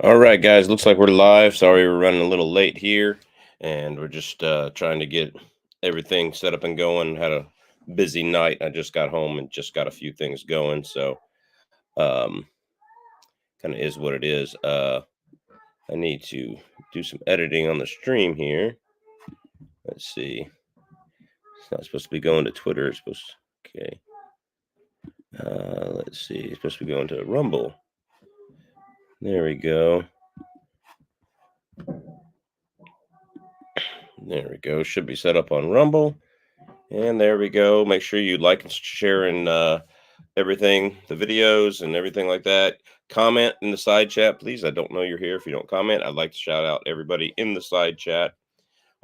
All right, guys. Looks like we're live. Sorry we're running a little late here, and we're just trying to get everything set up and going. Had a busy night. I just got home and just got a few things going, so um, kind of is what it is. I need to do some editing on the stream here. Let's see. It's not supposed to be going to Twitter. It's supposed okay. Let's see. It's supposed to be going to Rumble. There we go. There we go. Should be set up on Rumble. And there we go. Make sure you like and share and everything, the videos and everything like that. Comment in the side chat, please. I don't know you're here. If you don't comment, I'd like to shout out everybody in the side chat.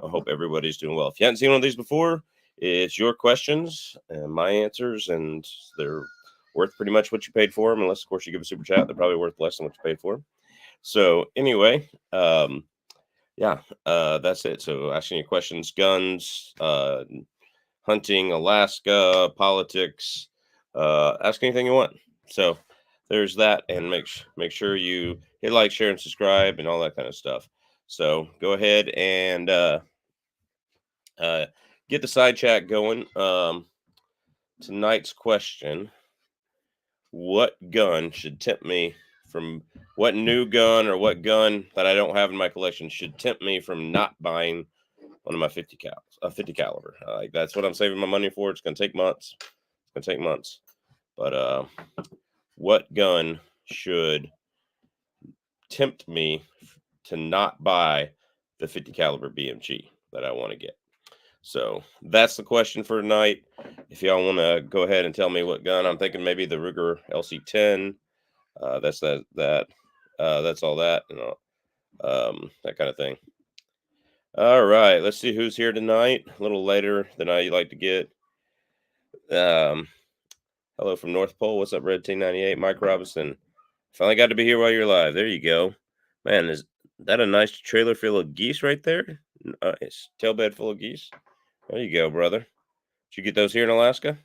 I hope everybody's doing well. If you haven't seen one of these before, it's your questions and my answers, and they're worth pretty much what you paid for them. Unless, of course, you give a super chat, they're probably worth less than what you paid for them. So anyway, yeah, that's it. So asking your questions, guns, hunting, Alaska, politics, ask anything you want. So there's that, and make sure you hit like, share, and subscribe, and all that kind of stuff. So go ahead and uh, get the side chat going. Tonight's question: what gun should tempt me from what new gun or what gun that I don't have in my collection should tempt me from not buying one of my 50 caliber. Like that's what I'm saving my money for. It's gonna take months. It's gonna take months. But what gun should tempt me to not buy the 50 caliber BMG that I want to get? So that's the question for tonight. If y'all want to go ahead and tell me what gun, I'm thinking maybe the Ruger LC10. That's that. That's all that, that kind of thing. All right, let's see who's here tonight. A little later than I like to get. Um, Hello from North Pole. What's up, Red T98? Mike Robinson. Finally got to be here while you're live. There you go. Man, is that a nice trailer full of geese right there? Nice. Tailbed full of geese. There you go, brother. Did you get those here in Alaska?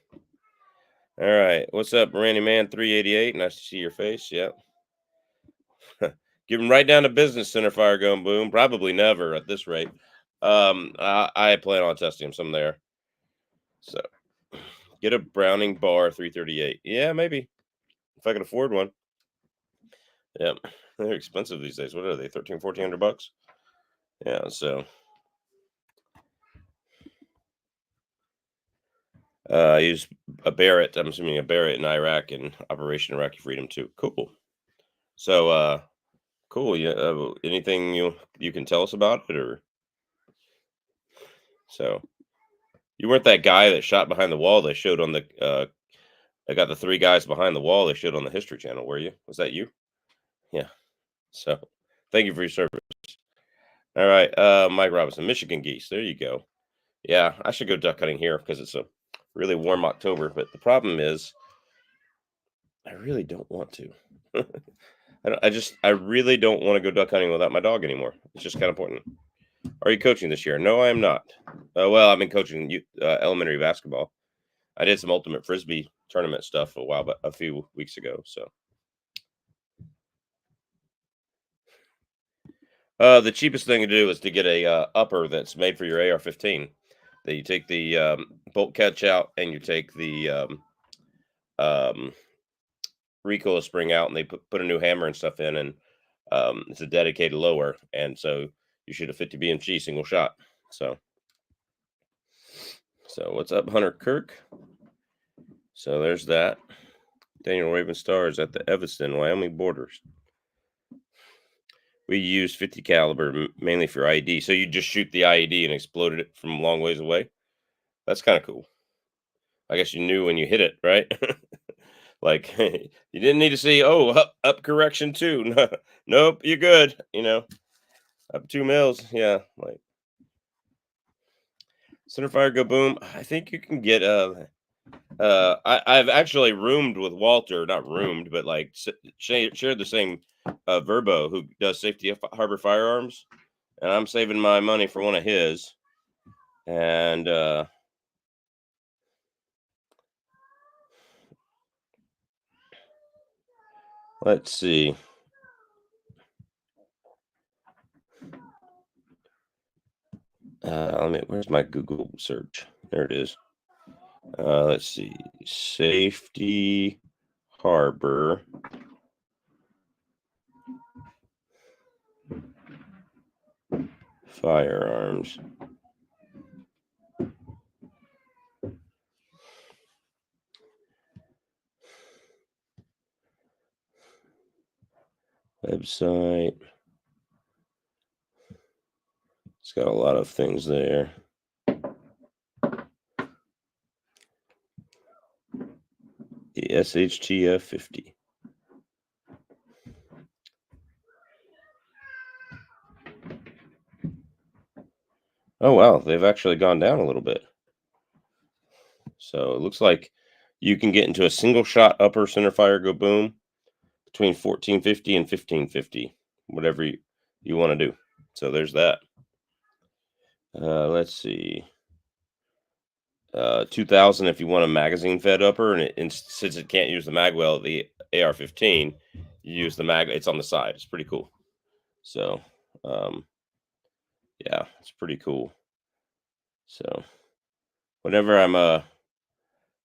All right. What's up, Randy Man 388? Nice to see your face. Yep. Give him right down to business, center fire going boom. Probably never at this rate. I plan on testing him some there. So get a Browning bar 338. Yeah, maybe. If I can afford one. Yep. They're expensive these days. What are they? 1400 bucks? Yeah, so I use a Barrett. I'm assuming a Barrett in Iraq and Operation Iraqi Freedom too. Cool. So cool. Yeah, anything you can tell us about it, or so you weren't that guy that shot behind the wall they showed on the I got the three guys behind the wall they showed on the History Channel, were you? Was that you? Yeah. So thank you for your service. All right, Mike Robinson, Michigan geese. There you go. Yeah, I should go duck hunting here because it's a really warm October. But the problem is, I really don't want to. I really don't want to go duck hunting without my dog anymore. It's just kind of important. Are you coaching this year? No, I am not. Well, I've been coaching elementary basketball. I did some ultimate frisbee tournament stuff but a few weeks ago. So, the cheapest thing to do is to get a upper that's made for your AR-15. That you take the bolt catch out and you take the um, recoil spring out, and they put a new hammer and stuff in, and it's a dedicated lower, and so you shoot a 50 BMG single shot. So what's up, Hunter Kirk? So there's that. Daniel Raven Star is at the Evanston, Wyoming borders. We use 50 caliber mainly for IED. So you just shoot the IED and exploded it from a long ways away. That's kind of cool. I guess you knew when you hit it, right? Like you didn't need to see, oh, up correction too. Nope, you're good. Up 2 mils. Yeah, like center fire go boom. I think you can get I've actually roomed with Walter, not roomed, but like shared the same Verbo who does safety harbor firearms, and I'm saving my money for one of his. And let's see. Where's my Google search? There it is. Let's see. Safety Harbor firearms. Website. It's got a lot of things there. The SHTF 50. Oh, wow. They've actually gone down a little bit. So it looks like you can get into a single shot upper center fire, go boom, between 1450 and 1550, whatever you want to do. So there's that. Let's see. 2000 if you want a magazine fed upper, and since it can't use the mag well, the AR-15, you use the mag. It's on the side. It's pretty cool. So, yeah, it's pretty cool. So, whenever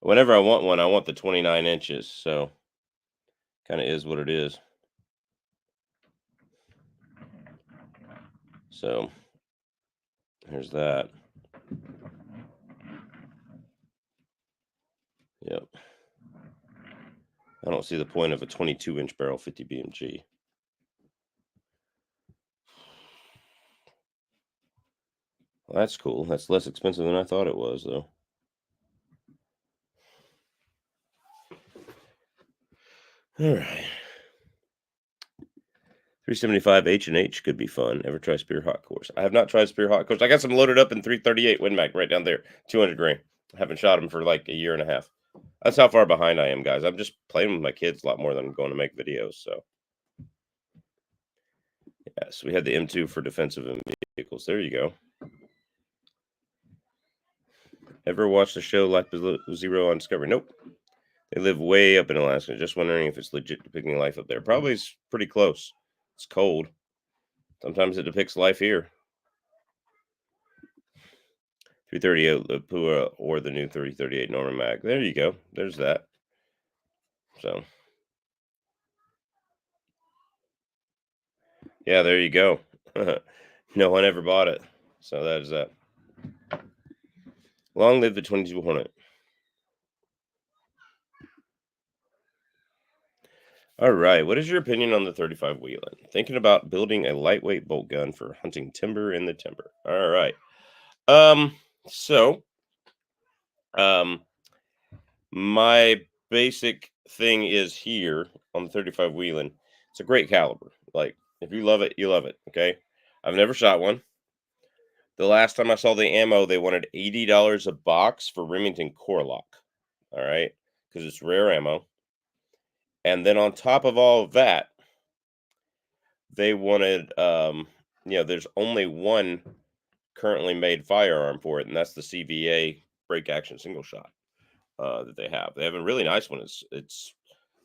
whenever I want one, I want the 29 inches. So, kind of is what it is. So, there's that. Yep. I don't see the point of a 22-inch barrel 50 BMG. Well, that's cool. That's less expensive than I thought it was, though. All right. 375 H&H could be fun. Ever try Spear Hot Course? I have not tried Spear Hot Course. I got some loaded up in 338 Win Mag right down there. 200 grain. I haven't shot them for like a year and a half. That's how far behind I am, guys. I'm just playing with my kids a lot more than I'm going to make videos. So, yes, we had the M2 for defensive vehicles. There you go. Ever watched the show Life Zero on Discovery? Nope. They live way up in Alaska. Just wondering if it's legit depicting life up there. Probably is pretty close. It's cold. Sometimes it depicts life here. 338 Lapua or the new 338 Norman Mag. There you go. There's that. So, yeah, there you go. No one ever bought it. So that is that. Long live the 22 Hornet. All right. What is your opinion on the 35 Wheeling? Thinking about building a lightweight bolt gun for hunting timber in the timber. All right. So, um, my basic thing is here on the 35 Wheeling. It's a great caliber. Like, if you love it, you love it. Okay. I've never shot one. The last time I saw the ammo, they wanted $80 a box for Remington Core Lock. All right. Because it's rare ammo. And then on top of all of that, they wanted, there's only one currently made firearm for it, and that's the CVA break action single shot that they have. They have a really nice one. It's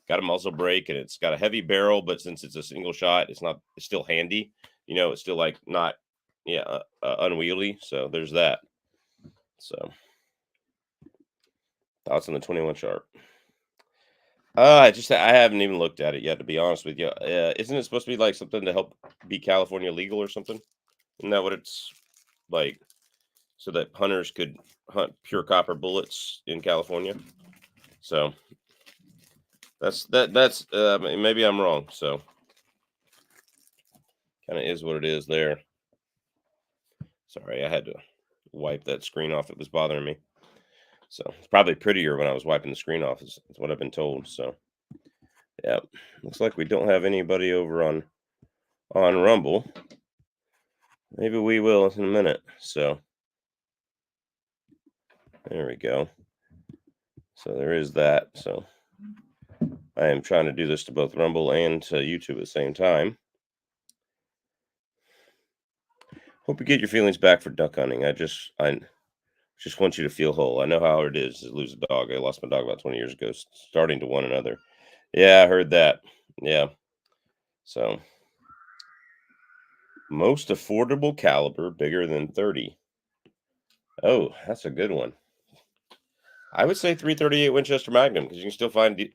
got a muzzle brake and it's got a heavy barrel, but since it's a single shot, it's still handy. It's still like not, unwieldy. So there's that. So thoughts on the 21 Sharp? I haven't even looked at it yet, to be honest with you. Isn't it supposed to be like something to help be California legal or something? Isn't that what it's like? So that hunters could hunt pure copper bullets in California. So that's maybe I'm wrong. So kind of is what it is there. Sorry, I had to wipe that screen off. It was bothering me. So it's probably prettier when I was wiping the screen off, is what I've been told. So yeah, looks like we don't have anybody over on Rumble. Maybe we will in a minute. So there we go. So there is that. So I am trying to do this to both Rumble and to YouTube at the same time. Hope you get your feelings back for duck hunting. I just want you to feel whole. I know how hard it is to lose a dog. I lost my dog about 20 years ago, starting to one another. Yeah, I heard that. Yeah. So most affordable caliber, bigger than 30. Oh, that's a good one. I would say 338 Winchester Magnum because you can still find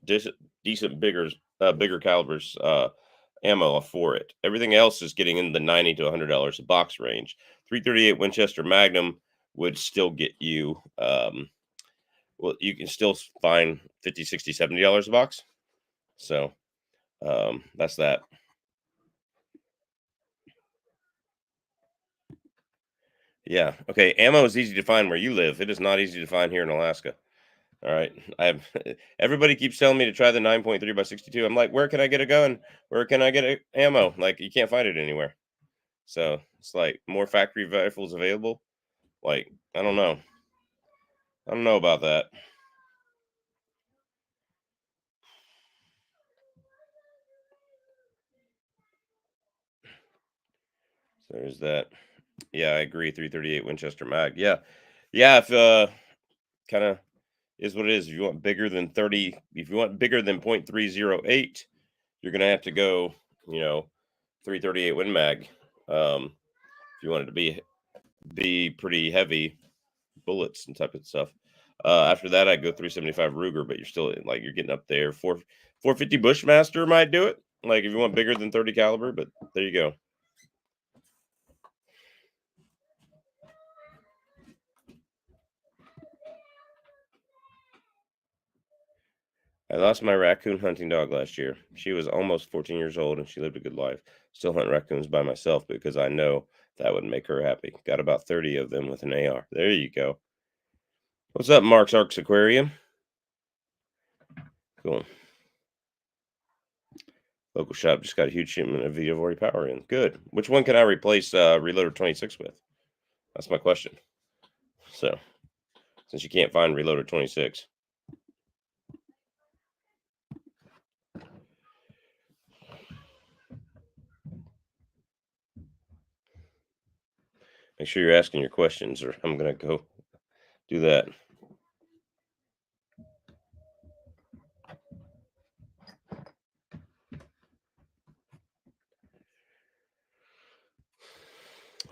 decent bigger calibers ammo for it. Everything else is getting in the $90 to $100 a box range. 338 Winchester Magnum would still get you. Well, you can still find 50, 60, $70 a box. So that's that. Yeah. Okay. Ammo is easy to find where you live. It is not easy to find here in Alaska. All right. I have everybody keeps telling me to try the 9.3 by 62. I'm like, where can I get a gun? Where can I get ammo? Like, you can't find it anywhere. So it's like more factory rifles available. Like, I don't know. I don't know about that. So there's that. Yeah, I agree. 338 Winchester mag. Yeah. Yeah. If kind of is what it is. If you want bigger than 30, if you want bigger than .308, you're gonna have to go, 338 Win Mag. If you want it to be pretty heavy bullets and type of stuff. After that, I go 375 Ruger, but you're still like you're getting up there. 450 Bushmaster might do it. Like if you want bigger than 30 caliber, but there you go. I lost my raccoon hunting dog last year. She was almost 14 years old and she lived a good life. Still hunt raccoons by myself because I know that would make her happy. Got about 30 of them with an AR. There you go. What's up, Mark's Arcs Aquarium? Cool. Local shop just got a huge shipment of Vivori power in. Good. Which one can I replace Reloader 26 with? That's my question. So, since you can't find Reloader 26. Make sure you're asking your questions or I'm going to go do that.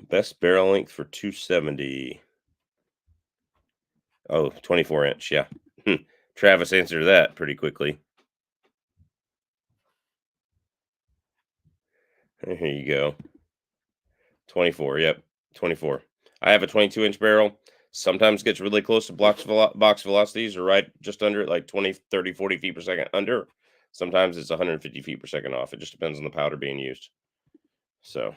Best barrel length for 270. Oh, 24 inch. Yeah. Travis answered that pretty quickly. There you go. 24. Yep. 24. I have a 22-inch barrel. Sometimes gets really close to box velocities or right just under it, like 20, 30, 40 feet per second under. Sometimes it's 150 feet per second off. It just depends on the powder being used. So,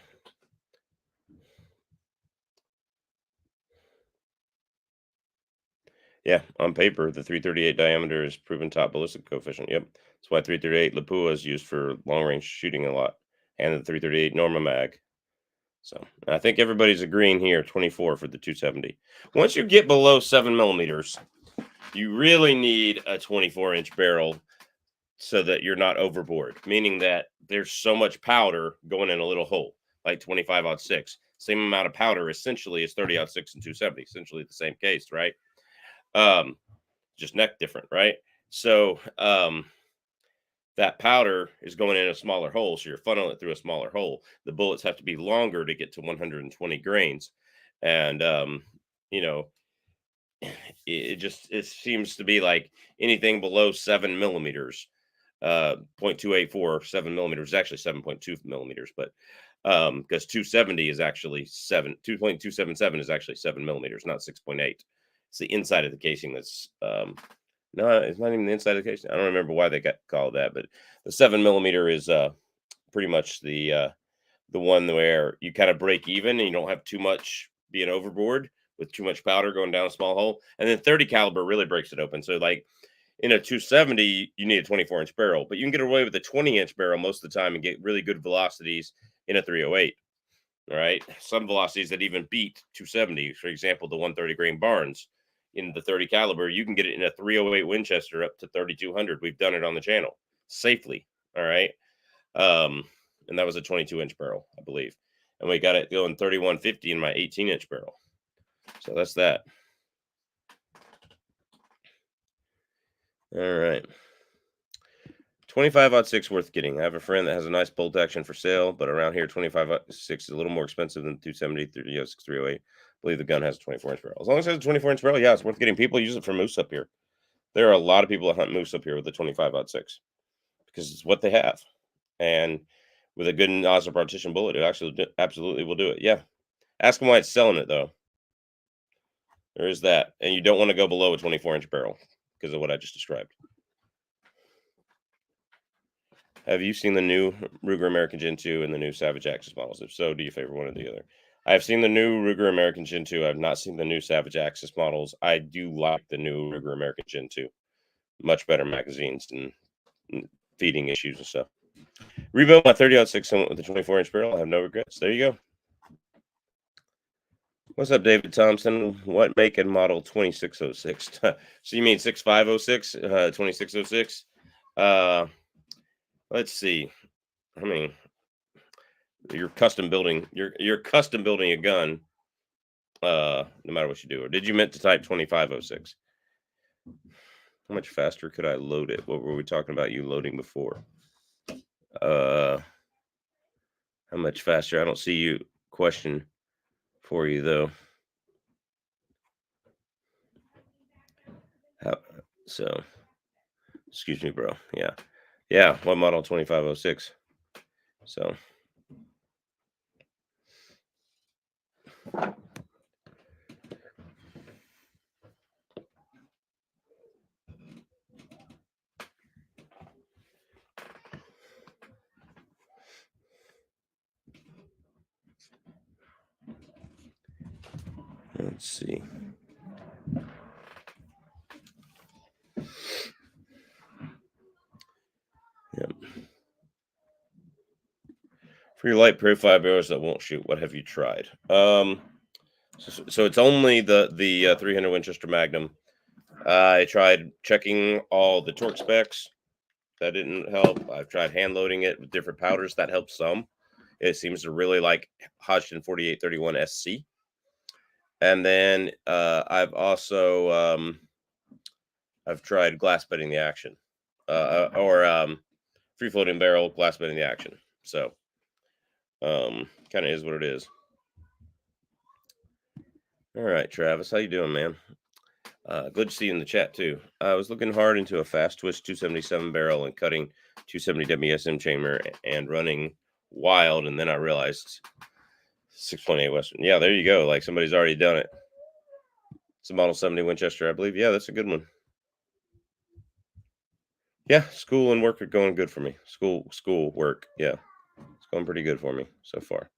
yeah, on paper, the 338 diameter is proven top ballistic coefficient. Yep. That's why 338 Lapua is used for long range shooting a lot, and the 338 Norma Mag. So I think everybody's agreeing here 24 for the 270. Once you get below 7 millimeters, you really need a 24-inch barrel so that you're not overboard, meaning that there's so much powder going in a little hole, like 25-06. Same amount of powder essentially as 30-06 and 270, essentially the same case, right? Just neck different, right? So that powder is going in a smaller hole, so you're funneling it through a smaller hole. The bullets have to be longer to get to 120 grains, and you know, it seems to be like anything below 7 millimeters, 0.284 7 millimeters is actually 7.2 millimeters, but because 270 is actually 2.277 is actually 7 millimeters, not 6.8. It's the inside of the casing that's no, it's not even the inside of the casing. I don't remember why they got called that, but the 7 millimeter is pretty much the one where you kind of break even and you don't have too much being overboard with too much powder going down a small hole. And then 30 caliber really breaks it open. So like in a 270, you need a 24-inch barrel, but you can get away with a 20-inch barrel most of the time and get really good velocities in a 308. All right. Some velocities that even beat 270. For example, the 130 grain Barnes in the 30 caliber, you can get it in a 308 Winchester up to 3200. We've done it on the channel safely. All right. And that was a 22-inch barrel, I believe. And we got it going 3150 in my 18-inch barrel. So that's that. All right. 25-06 worth getting. I have a friend that has a nice bolt action for sale, but around here 25-06 is a little more expensive than 270 306 308. I believe the gun has a 24-inch barrel. As long as it has a 24-inch barrel, yeah, it's worth getting. People use it for moose up here. There are a lot of people that hunt moose up here with the 25-06 because it's what they have. And with a good nozzle partition bullet, it actually absolutely will do it. Yeah. Ask them why it's selling it, though. There is that. And you don't want to go below a 24-inch barrel because of what I just described. Have you seen the new Ruger American Gen 2 and the new Savage Axis models? If so, do you favor one or the other? I have seen the new Ruger American Gen 2. I have not seen the new Savage Axis models. I do like the new Ruger American Gen 2. Much better magazines and feeding issues and stuff. Rebuilt my 30-06 with a 24-inch barrel. I have no regrets. There you go. What's up, David Thompson? What make and model 2606? So you mean 6506, 2606? Let's see. I mean, you're custom building. You're custom building a gun. No matter what you do. Or did you meant to type 2506? How much faster could I load it? What were we talking about? You loading before? How much faster? I don't see you question for you though. So, excuse me, bro. Yeah. What model? 2506. So. Let's see. Yep. For your light profile arrows that won't shoot, what have you tried? So it's only the 300 Winchester Magnum. I tried checking all the torque specs. That didn't help. I've tried hand loading it with different powders. That helps some. It seems to really like Hodgdon 4831 SC. And then I've also I've tried glass bedding the action, or free floating barrel glass bedding the action. So kind of is what it is. All right, Travis, how you doing, man? Good to see you in the chat too. I was looking hard into a fast twist 277 barrel and cutting 270 WSM chamber and running wild, and then I realized 6.8 Western. Yeah, there you go. Like somebody's already done it. It's a Model 70 Winchester, I believe. Yeah, that's a good one. Yeah, school and work are going good for me. School, work. Yeah, it's going pretty good for me so far.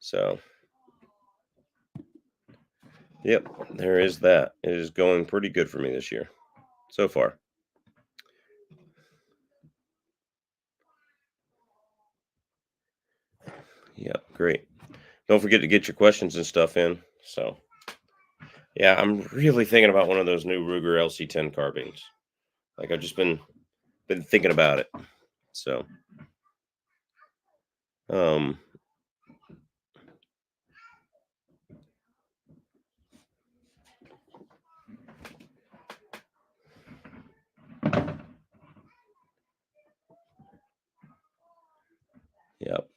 So, yep, there is that. It is going pretty good for me this year so far. Yeah, great. Don't forget to get your questions and stuff in. So, yeah, I'm really thinking about one of those new Ruger LC10 carbines. Like I've just been thinking about it. So, yep.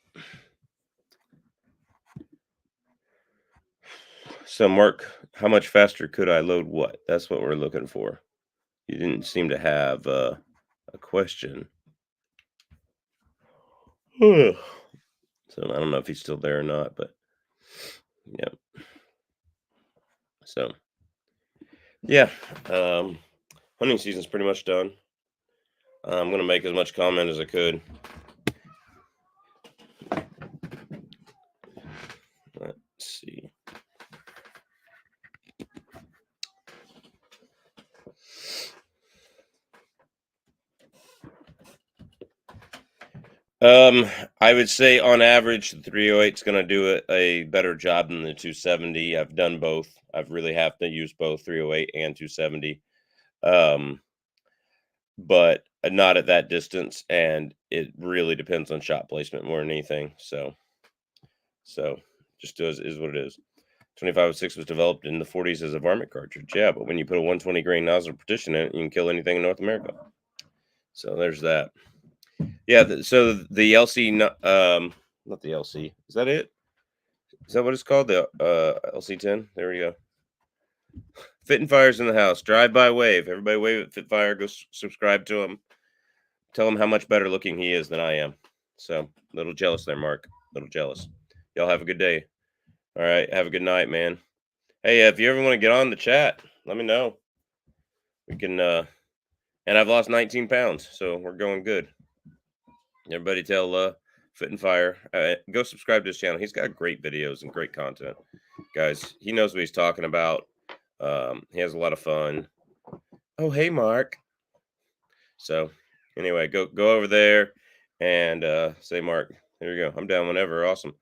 So, Mark, how much faster could I load what? That's what we're looking for. You didn't seem to have a question. So, I don't know if he's still there or not, but yeah. So, yeah, hunting season's pretty much done. I'm going to make as much comment as I could. Let's see. I would say on average, the 308 is going to do a better job than the 270. I've done both. I've really have to use both 308 and 270. But not at that distance, and it really depends on shot placement more than anything. So just is what it is. 2506 was developed in the 40s as a varmint cartridge. Yeah, but when you put a 120 grain nozzle partition in it, you can kill anything in North America. So there's that. Yeah. So the LC, not the LC. Is that it? Is that what it's called? The LC10. There we go. Fit and Fire's in the house. Drive by wave. Everybody wave at Fit Fire. Go subscribe to him. Tell him how much better looking he is than I am. So a little jealous there, Mark. A little jealous. Y'all have a good day. All right. Have a good night, man. Hey, if you ever want to get on the chat, let me know. We can. And I've lost 19 pounds, so we're going good. Everybody tell Fit and Fire. Go subscribe to his channel. He's got great videos and great content, guys. He knows what he's talking about. He has a lot of fun. Oh, hey, Mark. So anyway, go over there and say, Mark, there you go. I'm down whenever. Awesome.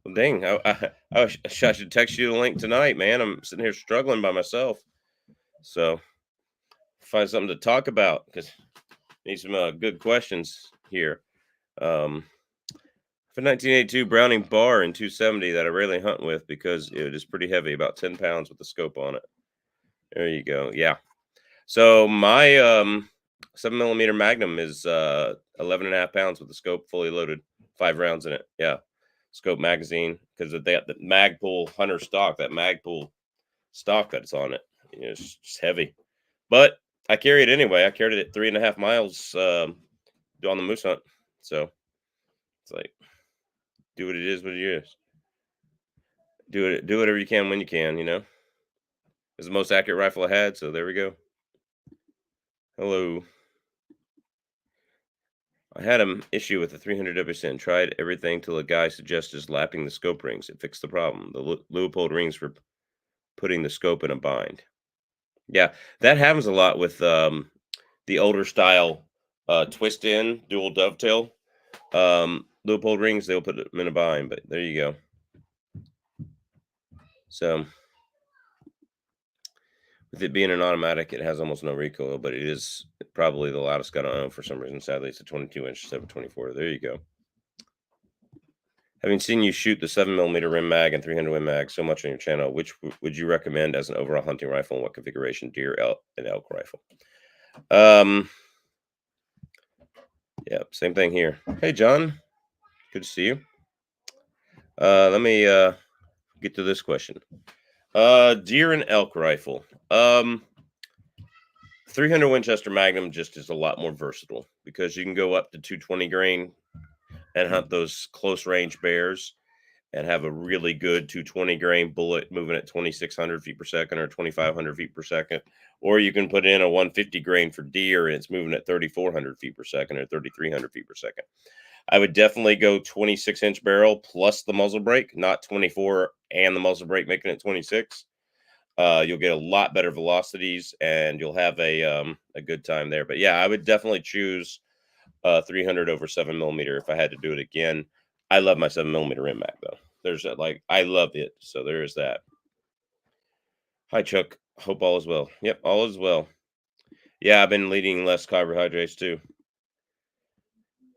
Well, dang, I should text you the link tonight, man. I'm sitting here struggling by myself. So find something to talk about because need some good questions here. For 1982 Browning bar in 270 that I rarely hunt with because it is pretty heavy, about 10 pounds with the scope on it. There you go. Yeah. So my 7mm Magnum is 11.5 pounds with the scope fully loaded, 5 rounds in it. Yeah. Scope magazine because of that, the Magpul Hunter stock, that Magpul stock that's on it. You know, it's just heavy. But I carry it anyway. I carried it at 3.5 miles on the moose hunt. So it's like, do what it is, what it is. Do whatever you can when you can, you know. It's the most accurate rifle I had, so there we go. Hello. I had an issue with the 300 WC and tried everything till a guy suggested lapping the scope rings. It fixed the problem. The Leupold rings for putting the scope in a bind. Yeah, that happens a lot with the older style twist in dual dovetail Leupold rings. They'll put them in a bind, but there you go. So with it being an automatic, it has almost no recoil, but it is probably the loudest gun I own for some reason. Sadly, it's a 22-inch 724. There you go. Having seen you shoot the 7mm rim mag and 300 Win mag so much on your channel, which would you recommend as an overall hunting rifle and what configuration, deer, and elk rifle? Yeah, same thing here. Hey, John. Good to see you. Let me get to this question. Deer and elk rifle. 300 Winchester Magnum just is a lot more versatile because you can go up to 220 grain and hunt those close range bears and have a really good 220 grain bullet moving at 2,600 feet per second or 2,500 feet per second. Or you can put in a 150 grain for deer and it's moving at 3,400 feet per second or 3,300 feet per second. I would definitely go 26-inch barrel plus the muzzle brake, not 24 and the muzzle brake making it 26. You'll get a lot better velocities and you'll have a good time there. But yeah, I would definitely choose 300 over 7mm if I had to do it again. I love my 7mm rim mag though. There's that, like, I love it. So there is that. Hi Chuck. Hope all is well. Yep, all is well. Yeah, I've been eating less carbohydrates too.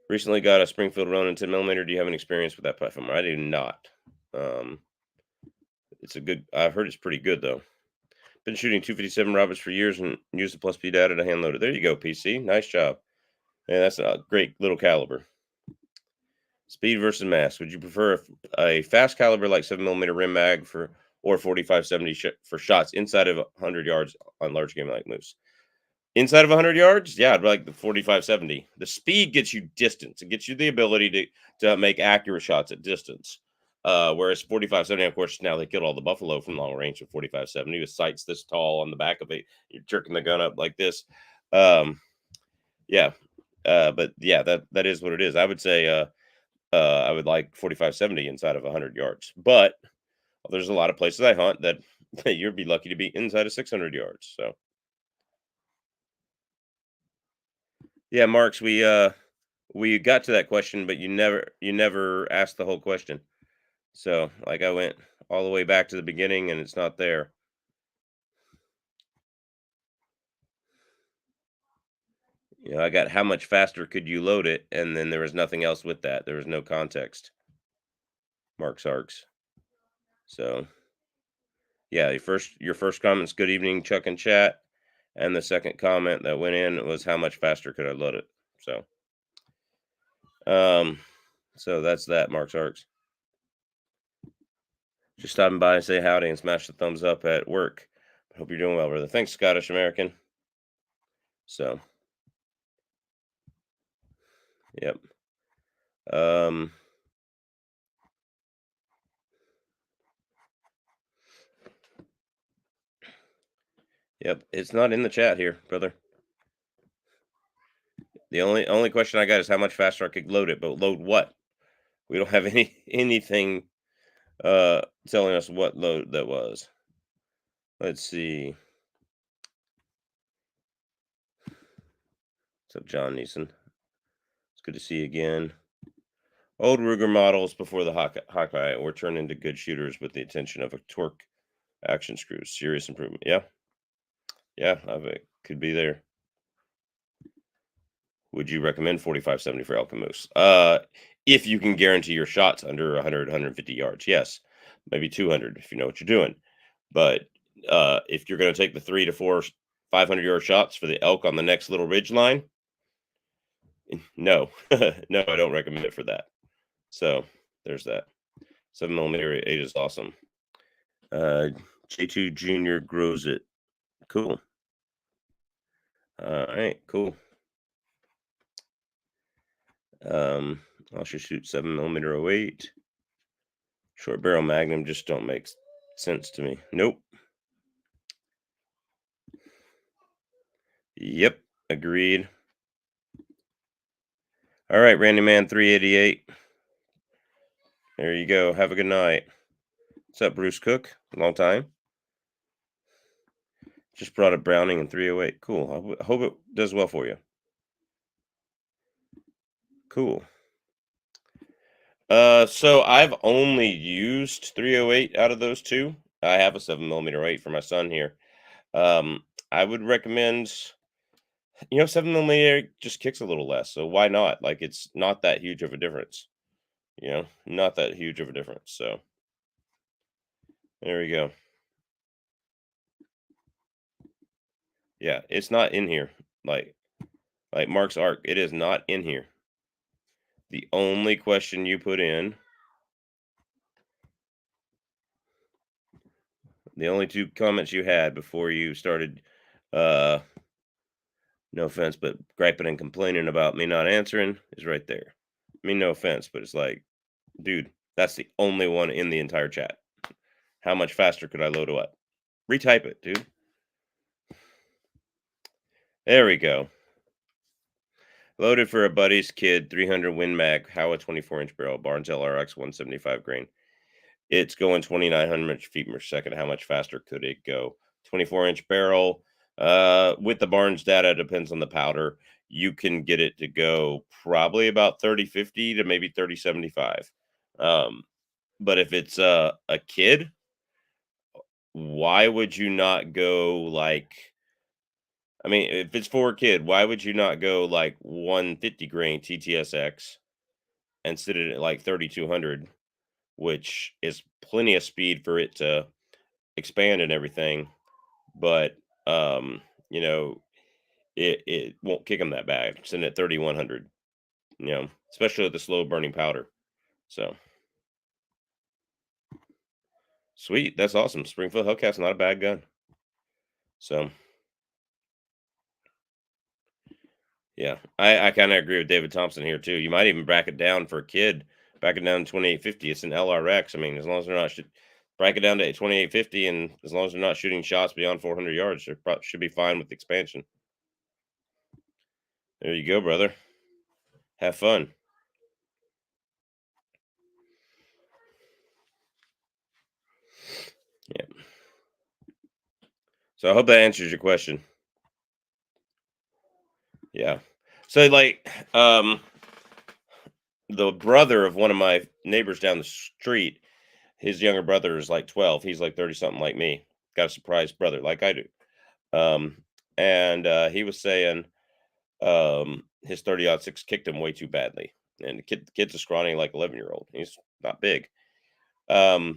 Recently got a Springfield Ronin 10mm. Do you have any experience with that platform? I do not. It's a good. I've heard it's pretty good though. Been shooting 257 Roberts for years and use the plus P data to hand load it. There you go, PC. Nice job. Yeah, that's a great little caliber. Speed versus mass. Would you prefer a fast caliber like 7mm rim mag or 4570 for shots inside of 100 yards on large game like moose? Inside of 100 yards, yeah, I'd like the 4570. The speed gets you distance. It gets you the ability to make accurate shots at distance. Whereas 4570, of course, now they killed all the buffalo from long range with 4570 with sights this tall on the back of it. You're jerking the gun up like this. Yeah. But yeah, that is what it is. I would say I would like 4570 inside of 100 yards. But there's a lot of places I hunt that you'd be lucky to be inside of 600 yards. So yeah, Marks, we got to that question, but you never asked the whole question. So like I went all the way back to the beginning and it's not there. You know, I got how much faster could you load it? And then there was nothing else with that. There was no context. Mark Sarks. So yeah, your first comment's good evening, Chuck and chat. And the second comment that went in was how much faster could I load it? So that's that, Mark's Arcs. Just stopping by and say howdy and smash the thumbs up at work. Hope you're doing well, brother. Thanks, Scottish American. So, yep. Yep. It's not in the chat here, brother. The only question I got is how much faster I could load it, but load what? We don't have anything telling us what load that was. Let's see. What's up, John Neeson? It's good to see you again. Old Ruger models before the Hawkeye were turned into good shooters with the attention of a torque action screws. Serious improvement. Yeah. Yeah, it could be there. Would you recommend 45-70 for elk and moose? If you can guarantee your shots under 100, 150 yards, yes. Maybe 200 if you know what you're doing. But if you're going to take the 3 to 4 500-yard shots for the elk on the next little ridge line, no. No, I don't recommend it for that. So there's that. 7mm 8 is awesome. J2 Junior grows it. Cool. All right, cool. I'll just shoot 7mm 08. Short barrel Magnum just don't make sense to me. Nope. Yep, agreed. All right, Randy Man 388. There you go. Have a good night. What's up, Bruce Cook? Long time. Just brought a Browning in 308. Cool. I hope it does well for you. Cool. So I've only used 308 out of those two. I have a 7mm 8 for my son here. I would recommend, 7mm just kicks a little less, so why not? Like, it's not that huge of a difference. Not that huge of a difference. So there we go. Yeah, it's not in here. Like Mark's Arc, it is not in here. The only question you put in, the only two comments you had before you started, no offense, but griping and complaining about me not answering is right there. I mean, no offense, but it's like, dude, that's the only one in the entire chat. How much faster could I load what? Retype it, dude. There we go. Loaded for a buddy's kid, 300 Win Mag, Howa 24-inch barrel, Barnes LRX 175 grain. It's going 2,900 feet per second. How much faster could it go? 24-inch barrel. With the Barnes data, depends on the powder. You can get it to go probably about 30-50 to maybe 30-75. But if it's a kid, why would you not go like? I mean, if it's for a kid, why would you not go like 150 grain TTSX and sit it at like 3,200, which is plenty of speed for it to expand and everything, but you know, it won't kick them that bad. Sitting at 3,100, especially with the slow burning powder. So sweet, that's awesome. Springfield Hellcat's not a bad gun. So yeah, I kind of agree with David Thompson here too. You might even back it down for a kid, back it down to 2850. It's an LRX. I mean, as long as they're not break it down to 2850, and as long as they're not shooting shots beyond 400 yards, they should be fine with the expansion. There you go, brother. Have fun. Yeah. So I hope that answers your question. Yeah. So like, the brother of one of my neighbors down the street, his younger brother is like 12. He's like 30 something like me. Got a surprise brother like I do. And he was saying his 30-06 kicked him way too badly. And the kid's a scrawny like 11-year-old. He's not big. I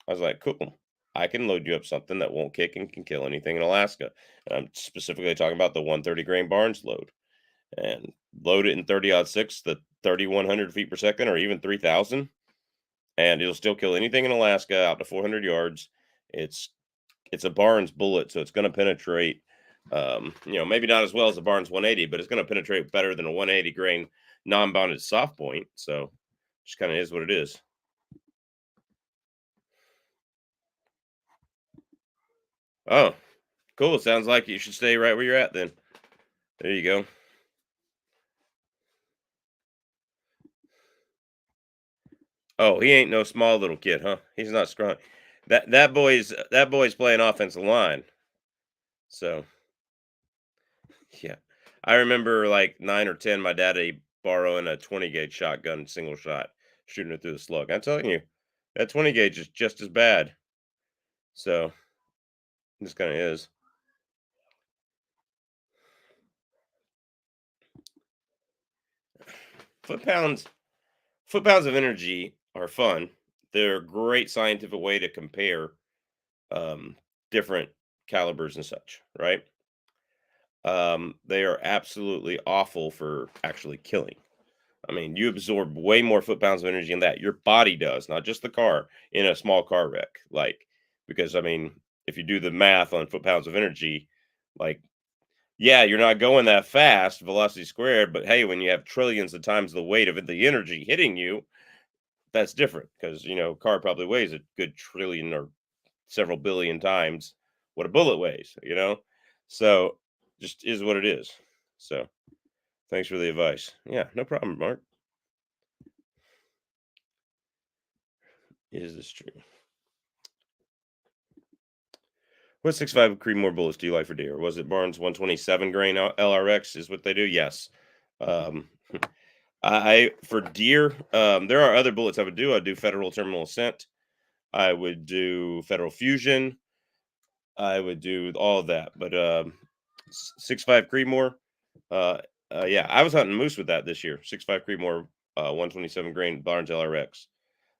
was like, cool. I can load you up something that won't kick and can kill anything in Alaska. And I'm specifically talking about the 130 grain Barnes load. And load it in 30-06, the 3,100 feet per second, or even 3,000, and it'll still kill anything in Alaska out to 400 yards. It's a Barnes bullet, so it's going to penetrate. Maybe not as well as the Barnes 180, but it's going to penetrate better than a 180 grain non-bonded soft point. So, just kind of is what it is. Oh, cool. Sounds like you should stay right where you're at then. There you go. Oh, he ain't no small little kid, huh? He's not scrawny. That boy's playing offensive line. So yeah, I remember like 9 or 10. My daddy borrowing a 20 gauge shotgun, single shot, shooting it through the slug. I'm telling you, that 20 gauge is just as bad. So this kind of is. Foot pounds, foot pounds of energy are fun. They're a great scientific way to compare um, different calibers and such, right? They are absolutely awful for actually killing. I mean, you absorb way more foot pounds of energy than that. Your body does, not just the car in a small car wreck. Like, because I mean, if you do the math on foot pounds of energy, like, yeah, you're not going that fast, velocity squared, but hey, when you have trillions of times the weight of the energy hitting you, that's different because, car probably weighs a good trillion or several billion times what a bullet weighs. So just is what it is. So thanks for the advice. Yeah, no problem, Mark. Is this true? What 6.5 Creedmoor bullets do you like for deer? Was it Barnes 127 grain LRX is what they do? Yes. Um, I for deer, there are other bullets I would do. I'd do Federal Terminal Ascent. I would do Federal Fusion. I would do all of that. But 6.5 Creedmoor, uh, yeah, I was hunting moose with that this year. 6.5 Creedmoor, 127 grain Barnes LRX.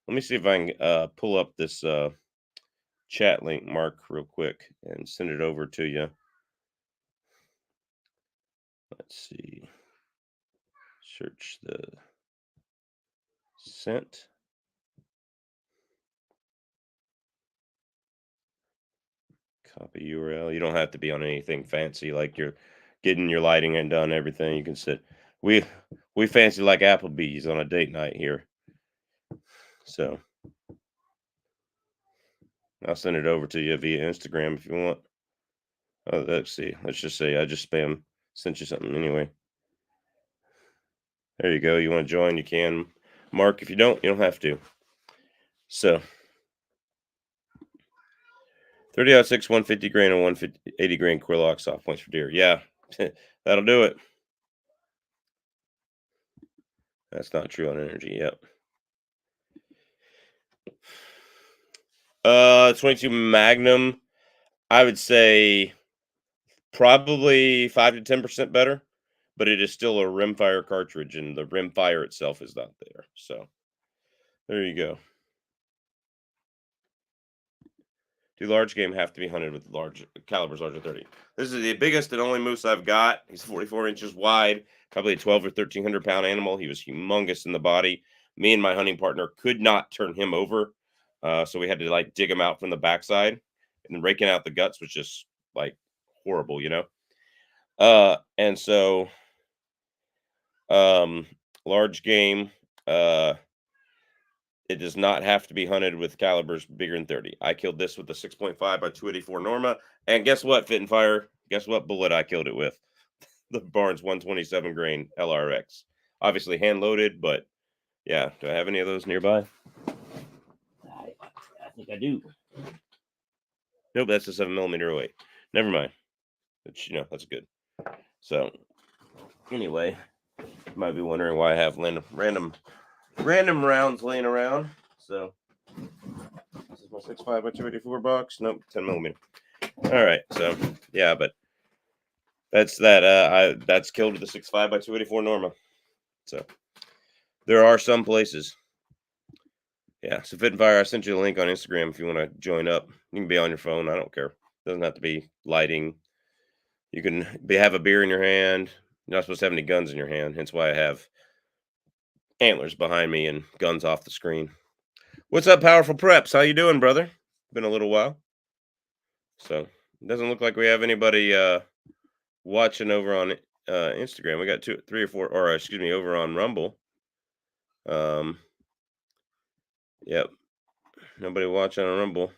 Let me see if I can pull up this chat link, Mark, real quick and send it over to you. Let's see. Search the scent. Copy URL. You don't have to be on anything fancy like you're getting your lighting and done everything. You can sit. We we fancy like Applebee's on a date night here. So I'll send it over to you via Instagram if you want. Oh, let's see. Let's just say I just sent you something anyway. There you go. You want to join? You can. Mark, if you don't have to. So 30-06, 150 grain and 180 grain Quirlock soft points for deer. Yeah, that'll do it. That's not true on energy. Yep. 22 Magnum. I would say probably 5 to 10% better, but it is still a rimfire cartridge, and the rimfire itself is not there. So there you go. Do large game have to be hunted with large calibers larger than 30? This is the biggest and only moose I've got. He's 44 inches wide, probably a 12 or 1,300 pound animal. He was humongous in the body. Me and my hunting partner could not turn him over, so we had to like dig him out from the backside, and raking out the guts was just like horrible. And so um, large game. It does not have to be hunted with calibers bigger than 30. I killed this with the 6.5 by 284 Norma. And guess what, Fit and Fire? Guess what bullet I killed it with? The Barnes 127 grain LRX. Obviously hand loaded, but yeah. Do I have any of those nearby? I think I do. Nope, that's a 7mm away. Never mind. Which, that's good. So, anyway, you might be wondering why I have random rounds laying around. So, this is my 6.5 by 284 box. Nope, 10mm. All right, so yeah, but that's that. That's killed with the 6.5 by 284 Norma. So there are some places. Yeah, so Fit and Fire, I sent you a link on Instagram if you want to join up. You can be on your phone. I don't care. Doesn't have to be lighting. You can have a beer in your hand. You're not supposed to have any guns in your hand, hence why I have antlers behind me and guns off the screen. What's up, Powerful Preps? How you doing, brother? Been a little while. So, it doesn't look like we have anybody watching over on Instagram. We got 2, 3 or 4, or excuse me, over on Rumble. Yep. Nobody watching on Rumble.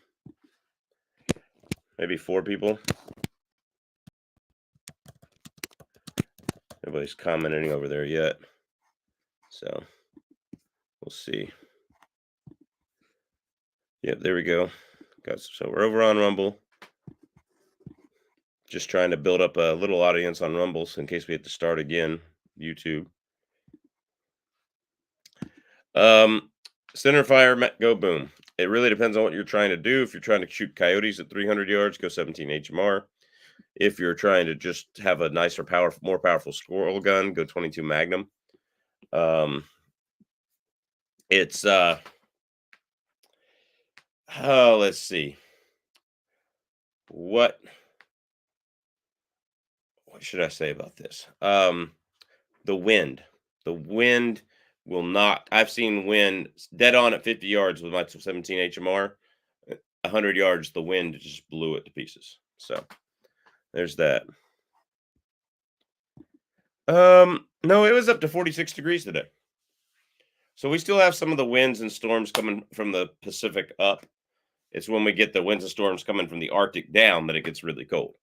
Maybe 4 people. Nobody's commenting over there yet. So, we'll see. Yep, there we go. So we're over on Rumble. Just trying to build up a little audience on Rumbles in case we have to start again. YouTube. Center fire, go boom. It really depends on what you're trying to do. If you're trying to shoot coyotes at 300 yards, go 17 HMR. If you're trying to just have a nicer, more powerful squirrel gun, go 22 Magnum. It's let's see. What should I say about this? The wind. The wind will not. I've seen wind dead on at 50 yards with my 17 HMR. 100 yards, the wind just blew it to pieces. So there's that. No, it was up to 46 degrees today. So we still have some of the winds and storms coming from the Pacific up. It's when we get the winds and storms coming from the Arctic down that it gets really cold.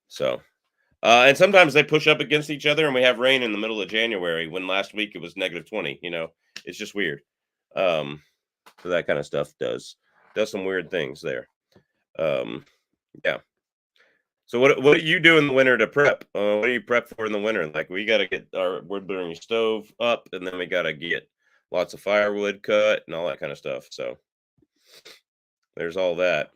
So, and sometimes they push up against each other and we have rain in the middle of January when last week it was -20, it's just weird. So that kind of stuff does some weird things there. Yeah. So what do you do in the winter to prep? What do you prep for in the winter? Like we got to get our wood burning stove up, and then we got to get lots of firewood cut and all that kind of stuff. So there's all that.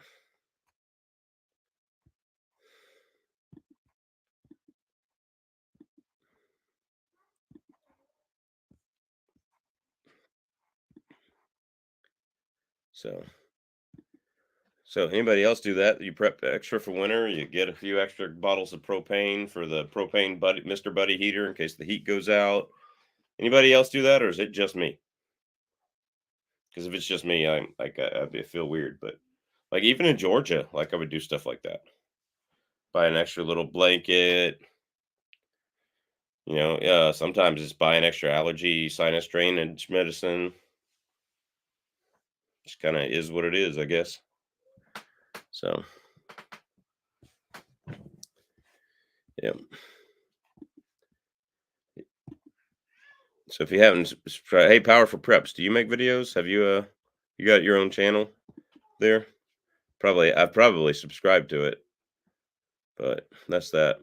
So anybody else do that? You prep extra for winter. You get a few extra bottles of propane for the propane buddy, Mr. Buddy heater in case the heat goes out. Anybody else do that, or is it just me? Because if it's just me, I'm like I feel weird. But like even in Georgia, like I would do stuff like that. Buy an extra little blanket. Sometimes it's buy an extra allergy sinus drainage medicine. Just kind of is what it is, I guess. So, yeah. So if you haven't subscribed, hey, Powerful Preps, do you make videos? Have you you got your own channel there? I've probably subscribed to it, but that's that.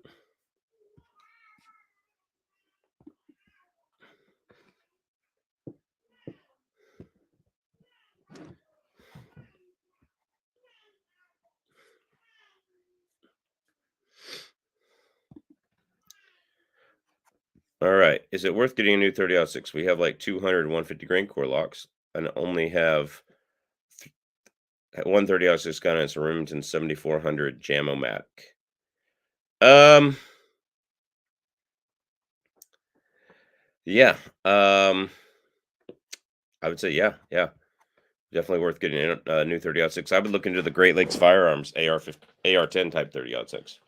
All right. Is it worth getting a new 30-06? We have like 200 150 grain core locks and only have one 30-06 gun. It's a Remington 7400 Jam-O-Matic. Yeah. I would say yeah. Definitely worth getting a new 30-06. I would look into the Great Lakes Firearms AR-10 type 30-06.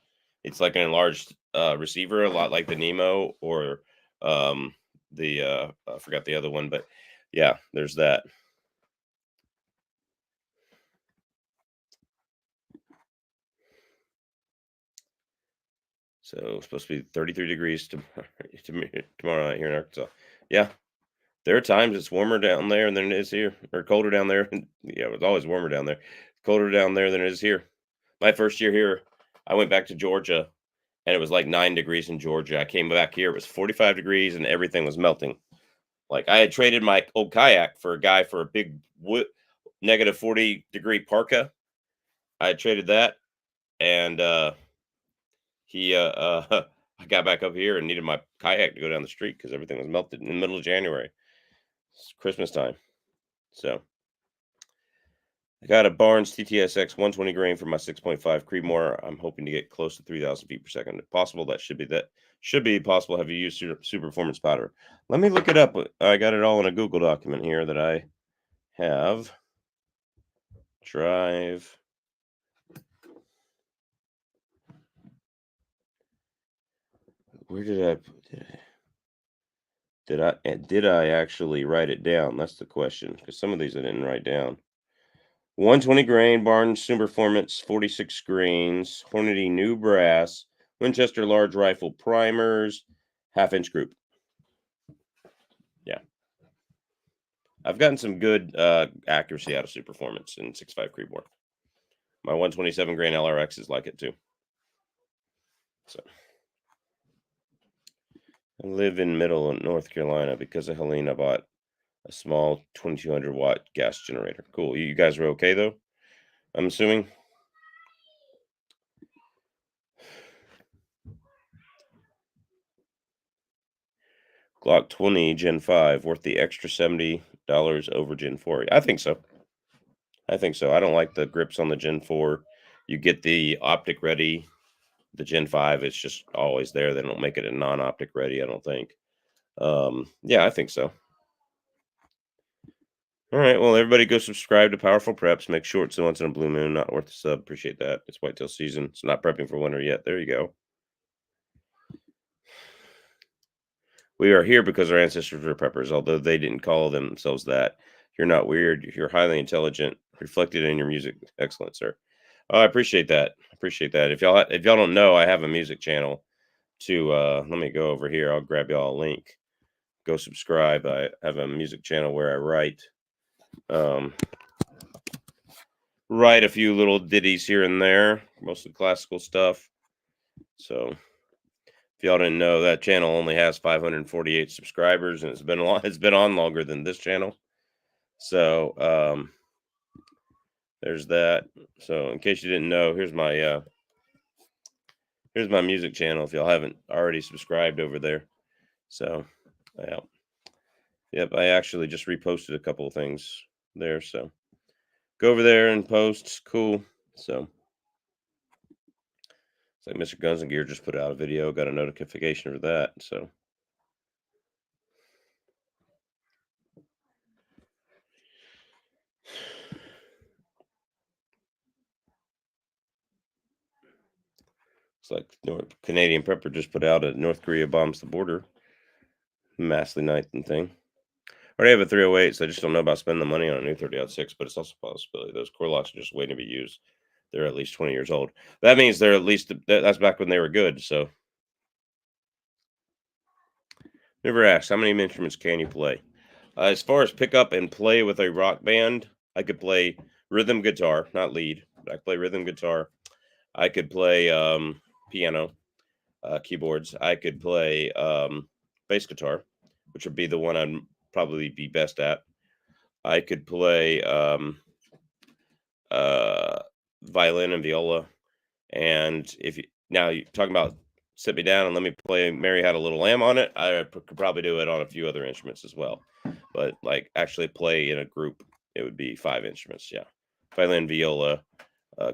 It's like an enlarged receiver, a lot like the Nemo or I forgot the other one, but yeah, there's that. So it's supposed to be 33 degrees tomorrow night here in Arkansas. Yeah, there are times it's warmer down there than it is here, or colder down there. Yeah, it's always warmer down there. Colder down there than it is here. My first year here, I went back to Georgia, and it was like 9 degrees in Georgia. I came back here, it was 45 degrees, and everything was melting. Like I had traded my old kayak for a big wood -40-degree parka. I had traded that, and I got back up here and needed my kayak to go down the street because everything was melted in the middle of January. It's Christmas time. So I got a Barnes TTSX 120 grain for my 6.5 Creedmoor. I'm hoping to get close to 3,000 feet per second. If possible, that should Should be possible. Have you used super performance powder? Let me look it up. I got it all in a Google document here that I have. Drive. Where did I put it? Did I actually write it down? That's the question. Because some of these I didn't write down. 120 grain Barnes Super Performance 46 grains, Hornady New Brass, Winchester Large Rifle Primers, half-inch group. Yeah. I've gotten some good accuracy out of Super Performance in 6.5 Creedmoor. My 127 grain LRX is like it too. So I live in middle of North Carolina because of Helene. I bought a small 2200 watt gas generator. Cool. You guys are okay though? I'm assuming. Glock 20 Gen 5 worth the extra $70 over Gen 4. I think so. I think so. I don't like the grips on the Gen 4. You get the optic ready. The Gen 5 is just always there. They don't make it a non-optic ready, I don't think. Yeah, I think so. All right. Well, everybody go subscribe to Powerful Preps. Make sure it's once in a blue moon. Not worth the sub. Appreciate that. It's whitetail season. It's not prepping for winter yet. There you go. We are here because our ancestors were preppers, although they didn't call themselves that. You're not weird. You're highly intelligent, reflected in your music. Excellent, sir. Oh, I appreciate that. Appreciate that. If y'all don't know, I have a music channel to let me go over here. I'll grab y'all a link. Go subscribe. I have a music channel where I write a few little ditties here and there, mostly classical stuff. So if y'all didn't know, that channel only has 548 subscribers, and it's been on longer than this channel. So there's that. So in case you didn't know, here's my music channel if y'all haven't already subscribed over there. So yeah. Yep, I actually just reposted a couple of things there, so go over there and post. Cool. So it's like Mr. Guns and Gear just put out a video, got a notification for that. So it's like Canadian Prepper just put out a North Korea bombs the border. Massively night and thing. I already have a 308, so I just don't know about spending the money on a new 30-06, but it's also a possibility. Those core locks are just waiting to be used. They're at least 20 years old. That means they're at least, that's back when they were good, so. Never asked, how many instruments can you play? As far as pick up and play with a rock band, I could play rhythm guitar, not lead, but I play rhythm guitar. I could play piano, keyboards. I could play bass guitar, which would be the one I'd probably be best at. I could play violin and viola. And if you now you're talking about sit me down and let me play Mary Had a Little Lamb on it, I could probably do it on a few other instruments as well. But like actually play in a group, it would be 5 instruments. Yeah, violin, viola,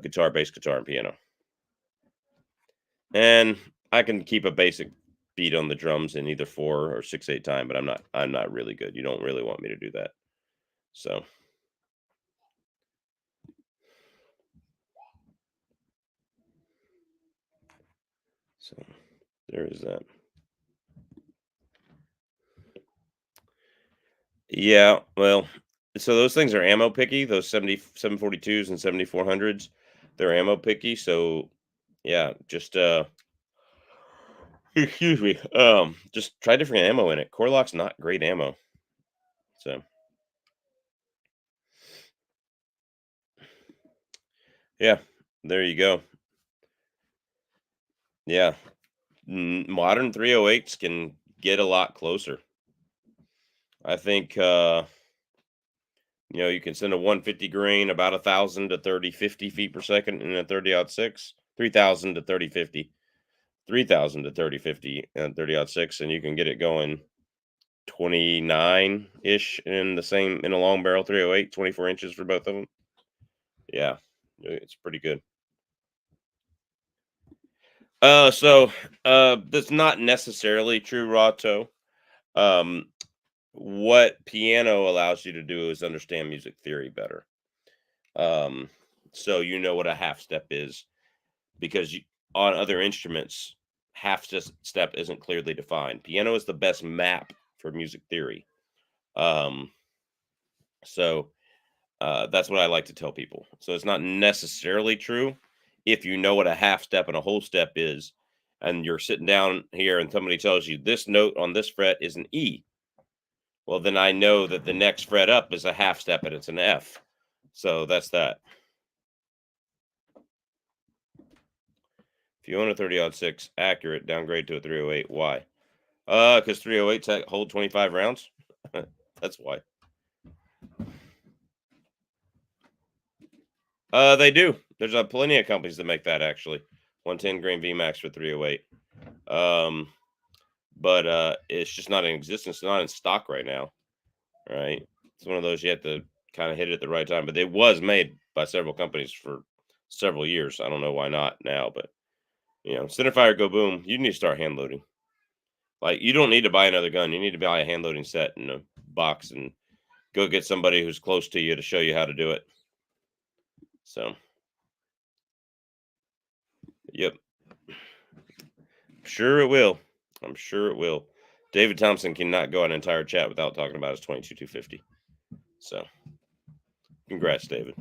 guitar, bass guitar, and piano. And I can keep a basic beat on the drums in either 4 or 6/8 time, but I'm not really good. You don't really want me to do that. So there is that. Yeah, well, so those things are ammo picky, those 742s and 7400s. They're ammo picky, so yeah, just excuse me. Just try different ammo in it. Corlock's not great ammo. So yeah, there you go. Yeah. Modern 308s can get a lot closer. I think you can send a 150 grain about 1,000 to 3050 feet per second in a 30-06, 3,000 to 3050. 3,000 to 3050 and 30-06, and you can get it going 29-ish in a long barrel 308, 24 inches for both of them. Yeah, it's pretty good. That's not necessarily true, Rato. Um, what piano allows you to do is understand music theory better. Um, so you know what a half step is because on other instruments, step isn't clearly defined. Piano is the best map for music theory. Um, so that's what I like to tell people. So it's not necessarily true if you know what a half step and a whole step is, and you're sitting down here and somebody tells you this note on this fret is an E. Well, then I know that the next fret up is a half step and it's an F. So that's that. If you own a 30-06 accurate, downgrade to a 308. Why? Because 308s hold 25 rounds. That's why. They do. There's plenty of companies that make that actually. 110 grain VMAX for 308. But it's just not in existence. It's not in stock right now. Right? It's one of those you have to kind of hit it at the right time. But it was made by several companies for several years. I don't know why not now, but Centerfire Go Boom. You need to start hand loading. Like you don't need to buy another gun. You need to buy a hand loading set and a box and go get somebody who's close to you to show you how to do it. So, yep. Sure it will. I'm sure it will. David Thompson cannot go an entire chat without talking about his 22-250. So, congrats, David.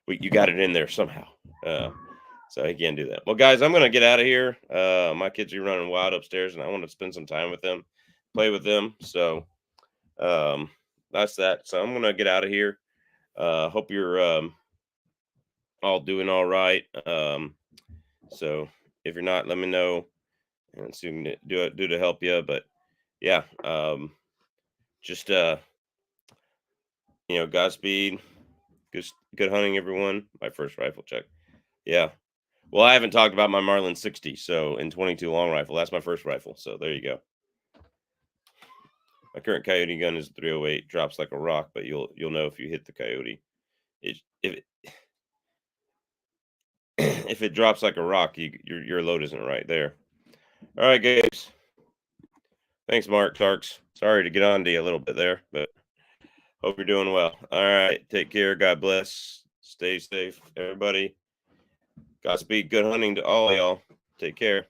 You got it in there somehow. So he can't do that. Well, guys, I'm gonna get out of here. My kids are running wild upstairs, and I want to spend some time with them, play with them. So, that's that. So I'm gonna get out of here. Hope you're all doing all right. So if you're not, let me know and see what we can do to help you. But yeah, just Godspeed. Good hunting, everyone. My first rifle check. Yeah. Well, I haven't talked about my Marlin 60, so in 22 long rifle. That's my first rifle. So there you go. My current coyote gun is 308. Drops like a rock, but you'll know if you hit the coyote. If it drops like a rock, your load isn't right there. All right, guys. Thanks, Mark Tarks. Sorry to get on to you a little bit there, but hope you're doing well. All right, take care. God bless. Stay safe, everybody. Godspeed. Good hunting to all y'all. Take care.